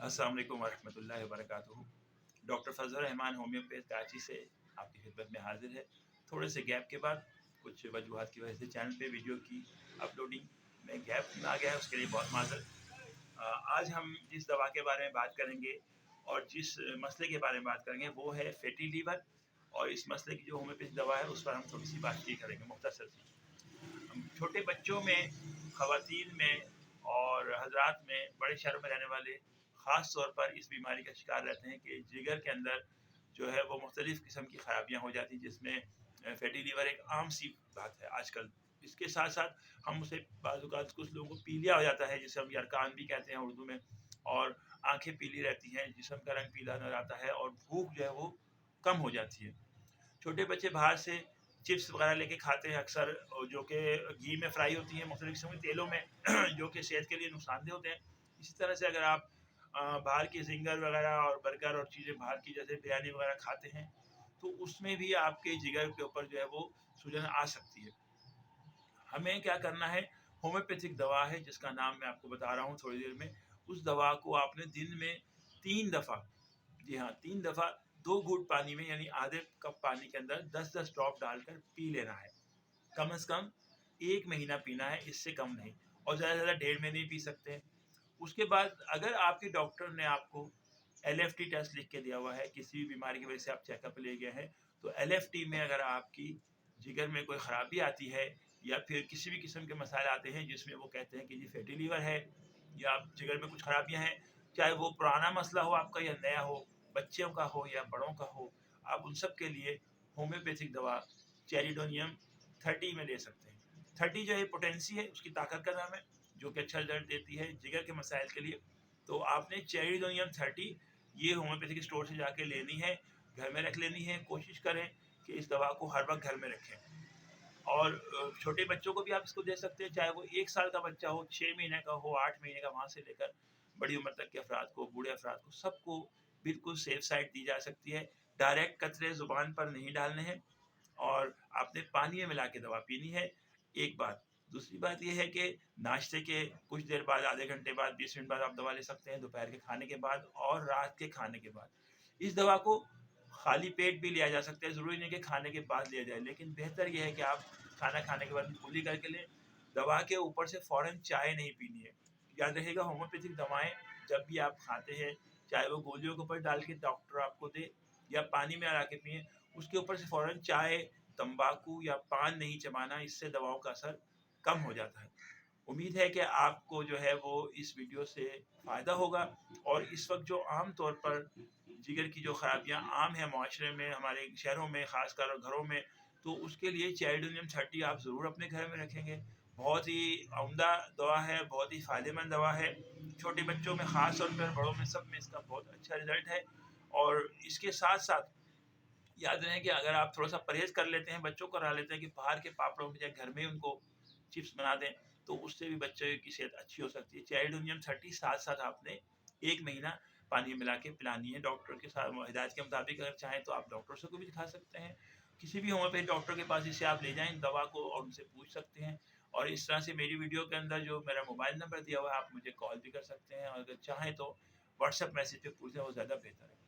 अस्सलाम वालेकुम वरहमतुल्लाहि वबरकातुहू। डॉक्टर फजल रहमान होम्योपैथ कराची से आपकी खिदमत में हाजिर है। थोड़े से गैप के बाद कुछ वजूहात की वजह से चैनल पे वीडियो की अपलोडिंग में गैप आ गया है, उसके लिए बहुत माजरत। आज हम जिस दवा के बारे में बात करेंगे और जिस मसले के बारे में बात करेंगे वो है फैटी लीवर, और इस मसले की जो होम्योपैथी दवा है उस पर हम थोड़ी सी बात करेंगे मुख्तसर सी। छोटे बच्चों में, ख़वातीन में और हजरात में, बड़े शहरों में रहने वाले ख़ास तौर पर इस बीमारी का शिकार रहते हैं कि जिगर के अंदर जो है वो मुख्तलिफ़ किस्म की ख़राबियाँ हो जाती हैं, जिसमें फैटी लीवर एक आम सी बात है आजकल। इसके साथ साथ हम उसे बाज़ कुछ लोगों को पीलिया हो जाता है, जिसे हम यरकान भी कहते हैं उर्दू में, और आंखें पीली रहती हैं, जिस्म का रंग पीला नजर आता है और भूख जो है वो कम हो जाती है। छोटे बच्चे बाहर से चिप्स वगैरह लेके खाते हैं अक्सर, जो कि घी में फ्राई होती हैं, मुख्तलिफ़ किस्म के तेलों में जो कि सेहत के लिए नुकसानदेह होते हैं। इसी तरह से अगर आप बाहर की ज़िंगर वगैरह और बर्गर और चीज़ें बाहर की जैसे बिरयानी वगैरह खाते हैं, तो उसमें भी आपके जिगर के ऊपर जो है वो सूजन आ सकती है। हमें क्या करना है, होम्योपैथिक दवा है जिसका नाम मैं आपको बता रहा हूँ थोड़ी देर में। उस दवा को आपने दिन में 3 दफ़ा, जी हाँ 3 दफ़ा 2 घूँट पानी में, यानी आधे कप पानी के अंदर 10-10 ड्रॉप डालकर पी लेना है। कम से कम 1 महीना पीना है, इससे कम नहीं, और ज़्यादा से ज़्यादा 1.5 महीने ही पी सकते हैं। उसके बाद अगर आपके डॉक्टर ने आपको एलएफटी टेस्ट लिख के दिया हुआ है, किसी भी बीमारी की वजह से आप चेकअप ले गए हैं, तो एलएफटी में अगर आपकी जिगर में कोई ख़राबी आती है या फिर किसी भी किस्म के मसाइल आते हैं जिसमें वो कहते हैं कि जी फैटी लीवर है या जिगर में कुछ ख़राबियाँ हैं, चाहे वो पुराना मसला हो आपका या नया हो, बच्चों का हो या बड़ों का हो, आप उन सब के लिए होम्योपैथिक दवा चेरिडोनियम 30 में ले सकते हैं। 30 जो है पोटेंसी है, उसकी ताकत का नाम है, जो कि अच्छा रिजल्ट देती है जिगर के मसाइल के लिए। तो आपने चेरिडोनियम 30 ये होम्योपैथिक स्टोर से जाके लेनी है, घर में रख लेनी है। कोशिश करें कि इस दवा को हर वक्त घर में रखें, और छोटे बच्चों को भी आप इसको दे सकते हैं, चाहे वो 1 साल का बच्चा हो, 6 महीने का हो, 8 महीने का, वहाँ से लेकर बड़ी उम्र तक के अफराद को, बूढ़े अफराद को, सबको बिल्कुल सेफ साइड दी जा सकती है। डायरेक्ट कतरे ज़ुबान पर नहीं डालने हैं और आपने पानी में मिला के दवा पीनी है, एक बात। दूसरी बात ये है कि नाश्ते के कुछ देर बाद, आधे घंटे बाद, 20 मिनट बाद आप दवा ले सकते हैं, दोपहर के खाने के बाद और रात के खाने के बाद। इस दवा को खाली पेट भी लिया जा सकता है, ज़रूरी नहीं कि खाने के बाद लिया जाए, लेकिन बेहतर ये है कि आप खाना खाने के बाद कुल्ली करके लें। दवा के ऊपर से फ़ौरन चाय नहीं पीनी है। याद रखिएगा, होम्योपैथिक दवाएँ जब भी आप खाते हैं, चाहे वो गोलियों के ऊपर डाल के डॉक्टर आपको दे या पानी में मिला के पिएँ, उसके ऊपर से फ़ौरन चाय, तंबाकू या पान नहीं चबाना, इससे दवाओं का असर कम हो जाता है। उम्मीद है कि आपको जो है वो इस वीडियो से फ़ायदा होगा। और इस वक्त जो आम तौर पर जिगर की जो ख़राबियाँ आम हैं माशरे में, हमारे शहरों में ख़ासकर और घरों में, तो उसके लिए चेरिडोनियम 30 आप ज़रूर अपने घर में रखेंगे। बहुत ही उम्दा दवा है, बहुत ही फ़ायदेमंद दवा है। छोटे बच्चों में ख़ास तौर पर, बड़ों में, सब में इसका बहुत अच्छा रिज़ल्ट है। और इसके साथ साथ याद रहे कि अगर आप थोड़ा सा परहेज़ कर लेते हैं, बच्चों को करा लेते हैं कि बाहर के पापड़ों की जगह घर में ही उनको चिप्स बना दें, तो उससे भी बच्चे की सेहत अच्छी हो सकती है। चेरिडोनियम 30 साथ-साथ आपने 1 महीना पानी में मिला के पिलानी है, डॉक्टर के साथ हिदायत के मुताबिक। अगर चाहें तो आप डॉक्टर से को भी दिखा सकते हैं, किसी भी होम्योपैथी डॉक्टर के पास इसे आप ले जाएँ दवा को और उनसे पूछ सकते हैं। और इस तरह से मेरी वीडियो के अंदर जो मेरा मोबाइल नंबर दिया हुआ है, आप मुझे कॉल भी कर सकते हैं, और अगर चाहें तो व्हाट्सएप मैसेज पे पूछ लें, वो ज़्यादा बेहतर है।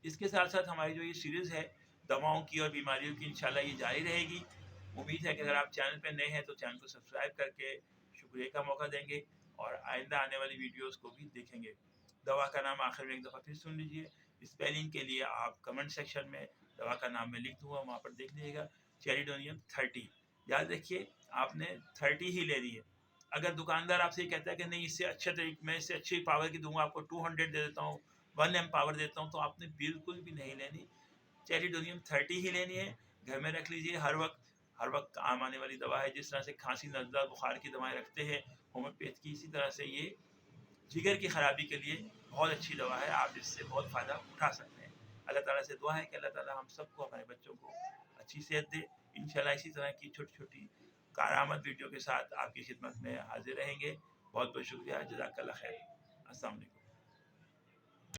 इसके साथ-साथ हमारी जो ये सीरीज़ है दवाओं की और बीमारियों की, इंशाल्लाह ये जारी रहेगी। उम्मीद है कि अगर आप चैनल पे नए हैं तो चैनल को सब्सक्राइब करके शुक्रिया का मौका देंगे और आइंदा आने वाली वीडियोज़ को भी देखेंगे। दवा का नाम आखिर में एक दफ़ा फिर सुन लीजिए। स्पेलिंग के लिए आप कमेंट सेक्शन में दवा का नाम मैं लिख दूँगा, वहाँ पर देख लीजिएगा। चेरिडोनियम 30, याद रखिए आपने 30 ही लेनी है। अगर दुकानदार आपसे ये कहता है कि नहीं इससे अच्छे तरीके, मैं इससे अच्छी पावर की दूँगा, आपको 200 दे देता हूँ, 1 एम पावर देता हूँ, तो आपने बिल्कुल भी नहीं लेनी। चेरिडोनियम 30 ही लेनी है, घर में रख लीजिए। हर वक्त काम आने वाली दवा है। जिस तरह से खांसी, नज़ला, बुखार की दवाएं रखते हैं होम्योपैथ की, इसी तरह से ये जिगर की खराबी के लिए बहुत अच्छी दवा है। आप इससे बहुत फ़ायदा उठा सकते हैं। अल्लाह ताला से दुआ है कि अल्लाह ताला हम सबको, हमारे बच्चों को अच्छी सेहत दे। इंशाल्लाह इसी तरह की छोटी छोटी कारामद वीडियो के साथ आपकी खिदमत में हाजिर रहेंगे। बहुत बहुत शुक्रिया। जज़ाकल्लाह खैर। अस्सलाम वालेकुम।